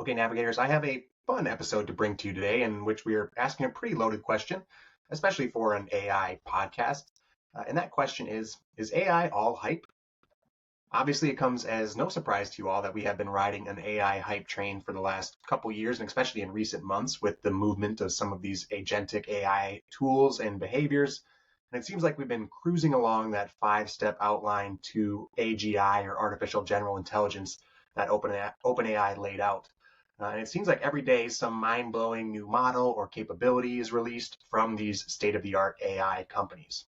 Okay, navigators, I have a fun episode to bring to you today in which we are asking a pretty loaded question, especially for an AI podcast. And that question is AI all hype? Obviously, it comes as no surprise to you all that we have been riding an AI hype train for the last couple years, and especially in recent months with the movement of some of these agentic AI tools and behaviors. And it seems like we've been cruising along that five-step outline to AGI, or artificial general intelligence, that OpenAI laid out. And it seems like every day some mind-blowing new model or capability is released from these state-of-the-art AI companies.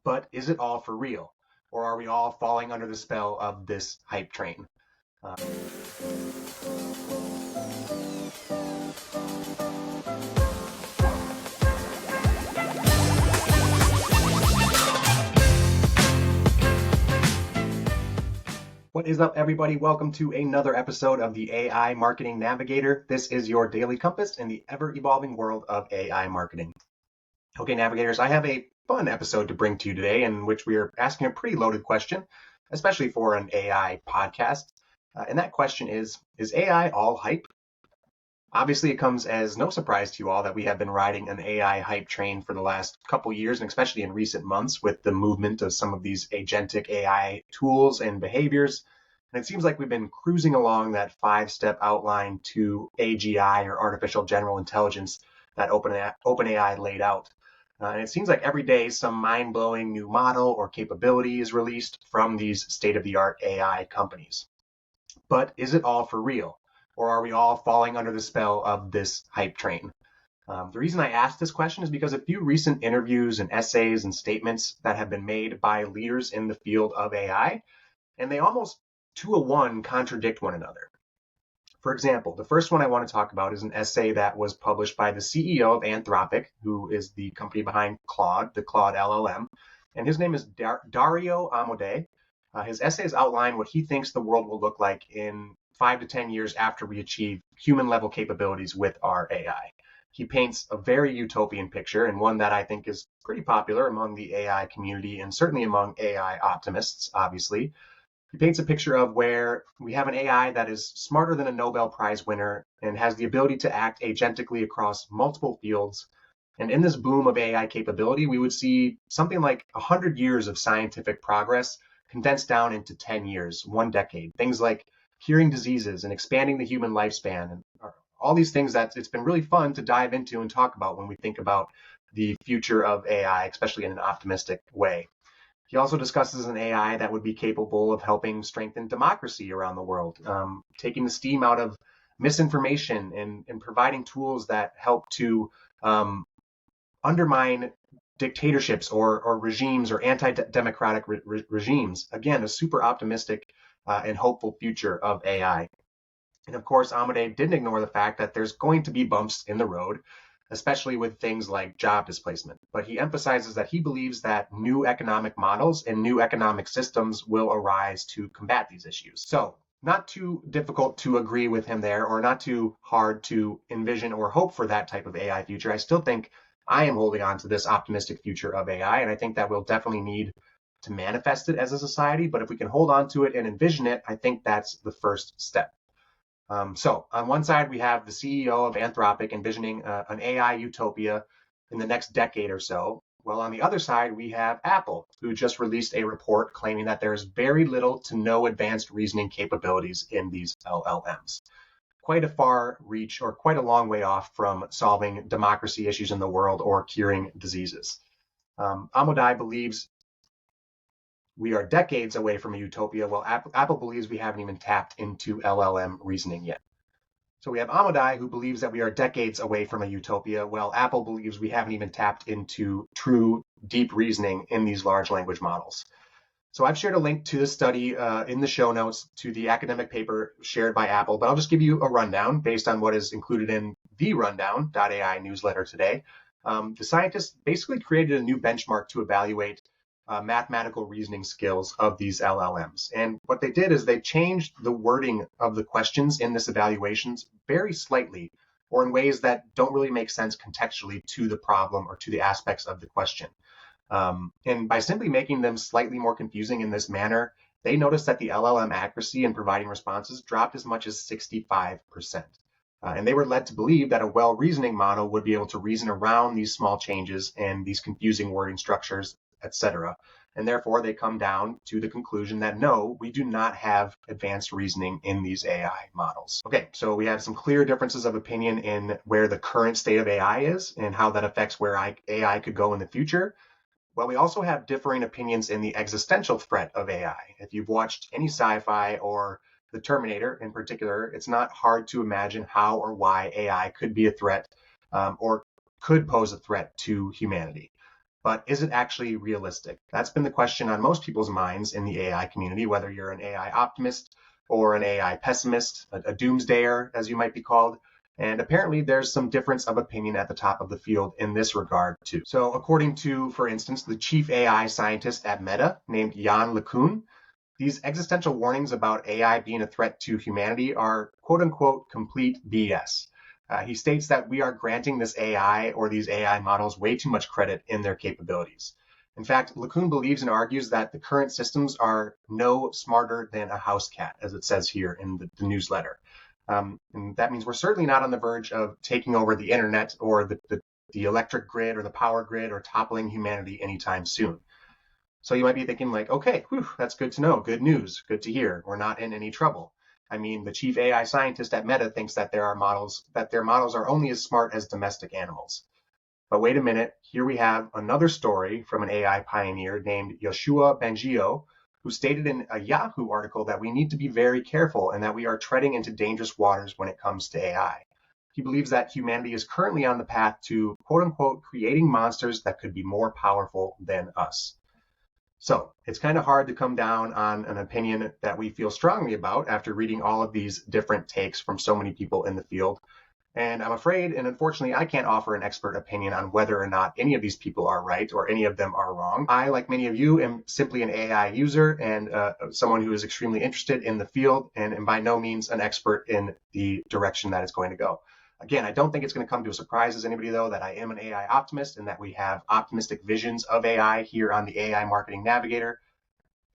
But is it all for real? Or are we all falling under the spell of this hype train? What is up, everybody? Welcome to another episode of the AI Marketing Navigator. This is your daily compass in the ever-evolving world of AI marketing. Okay, navigators, I have a fun episode to bring to you today in which we are asking a pretty loaded question, especially for an AI podcast. And that question is AI all hype? Obviously, it comes as no surprise to you all that we have been riding an AI hype train for the last couple years, and especially in recent months with the movement of some of these agentic AI tools and behaviors. And it seems like we've been cruising along that five-step outline to AGI, or artificial general intelligence, that OpenAI laid out. And it seems like every day some mind-blowing new model or capability is released from these state-of-the-art AI companies. But is it all for real? Or are we all falling under the spell of this hype train? The reason I asked this question is because a few recent interviews and essays and statements that have been made by leaders in the field of AI, and they almost 2-to-1 contradict one another. For example, the first one I want to talk about is an essay that was published by the CEO of Anthropic, who is the company behind Claude, the Claude LLM, and his name is Dario Amodei. His essays outline what he thinks the world will look like in 5 to 10 years after we achieve human-level capabilities with our AI. He paints a very utopian picture, and one that I think is pretty popular among the AI community and certainly among AI optimists, obviously. He paints a picture of where we have an AI that is smarter than a Nobel Prize winner and has the ability to act agentically across multiple fields. And in this boom of AI capability, we would see something like 100 years of scientific progress condensed down into 10 years, 1 decade. Things like curing diseases and expanding the human lifespan, and all these things that it's been really fun to dive into and talk about when we think about the future of AI, especially in an optimistic way. He also discusses an AI that would be capable of helping strengthen democracy around the world, taking the steam out of misinformation and providing tools that help to undermine dictatorships or regimes or anti-democratic regimes. Again, a super optimistic and hopeful future of AI. And of course, Amodei didn't ignore the fact that there's going to be bumps in the road, especially with things like job displacement. But he emphasizes that he believes that new economic models and new economic systems will arise to combat these issues. So, not too difficult to agree with him there, or not too hard to envision or hope for that type of AI future. I still think I am holding on to this optimistic future of AI, and I think that we'll definitely need to manifest it as a society. But if we can hold on to it and envision it, I think that's the first step. So on one side, we have the CEO of Anthropic envisioning an AI utopia in the next decade or so. Well, on the other side, we have Apple, who just released a report claiming that there is very little to no advanced reasoning capabilities in these LLMs. Quite a far reach, or quite a long way off from solving democracy issues in the world or curing diseases. Amodei believes we are decades away from a utopia, while Apple believes we haven't even tapped into LLM reasoning yet. So we have Amodei, who believes that we are decades away from a utopia, while Apple believes we haven't even tapped into true deep reasoning in these large language models. So I've shared a link to the study in the show notes to the academic paper shared by Apple, but I'll just give you a rundown based on what is included in the rundown.ai newsletter today. The scientists basically created a new benchmark to evaluate mathematical reasoning skills of these LLMs. And what they did is they changed the wording of the questions in this evaluations very slightly, or in ways that don't really make sense contextually to the problem or to the aspects of the question. And by simply making them slightly more confusing in this manner, they noticed that the LLM accuracy in providing responses dropped as much as 65%. And they were led to believe that a well-reasoning model would be able to reason around these small changes and these confusing wording structures, etc. And therefore, they come down to the conclusion that no, we do not have advanced reasoning in these AI models. Okay, so we have some clear differences of opinion in where the current state of AI is and how that affects where AI could go in the future. Well, we also have differing opinions in the existential threat of AI. If you've watched any sci-fi or the Terminator in particular, it's not hard to imagine how or why AI could be a threat or could pose a threat to humanity. But is it actually realistic? That's been the question on most people's minds in the AI community, whether you're an AI optimist or an AI pessimist, a doomsdayer, as you might be called. And apparently there's some difference of opinion at the top of the field in this regard too. So according to, for instance, the chief AI scientist at Meta named Lekoon, these existential warnings about AI being a threat to humanity are quote unquote complete BS. He states that we are granting this AI or these AI models way too much credit in their capabilities. In fact, Lekoon believes and argues that the current systems are no smarter than a house cat, as it says here in the newsletter. And that means we're certainly not on the verge of taking over the internet or the electric grid or the power grid or toppling humanity anytime soon. So you might be thinking like, okay, that's good to know. Good news. Good to hear. We're not in any trouble. I mean, the chief AI scientist at Meta thinks that their models are only as smart as domestic animals. But wait a minute. Here we have another story from an AI pioneer named Yoshua Bengio, who stated in a Yahoo article that we need to be very careful and that we are treading into dangerous waters when it comes to AI. He believes that humanity is currently on the path to, quote unquote, creating monsters that could be more powerful than us. So it's kind of hard to come down on an opinion that we feel strongly about after reading all of these different takes from so many people in the field. And I'm afraid, and unfortunately, I can't offer an expert opinion on whether or not any of these people are right or any of them are wrong. I, like many of you, am simply an AI user and someone who is extremely interested in the field and by no means an expert in the direction that it's going to go. Again, I don't think it's going to come to a surprise as anybody, though, that I am an AI optimist and that we have optimistic visions of AI here on the AI Marketing Navigator.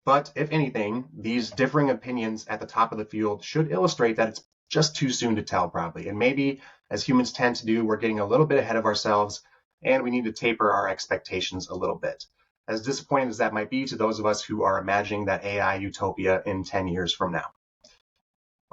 But if anything, these differing opinions at the top of the field should illustrate that it's just too soon to tell, probably. And maybe, as humans tend to do, we're getting a little bit ahead of ourselves and we need to taper our expectations a little bit. As disappointing as that might be to those of us who are imagining that AI utopia in 10 years from now.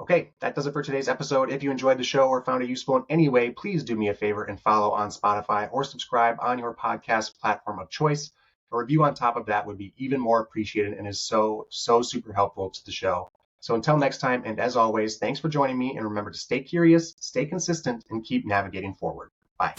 Okay, that does it for today's episode. If you enjoyed the show or found it useful in any way, please do me a favor and follow on Spotify or subscribe on your podcast platform of choice. A review on top of that would be even more appreciated and is so super helpful to the show. So until next time, and as always, thanks for joining me, and remember to stay curious, stay consistent, and keep navigating forward. Bye.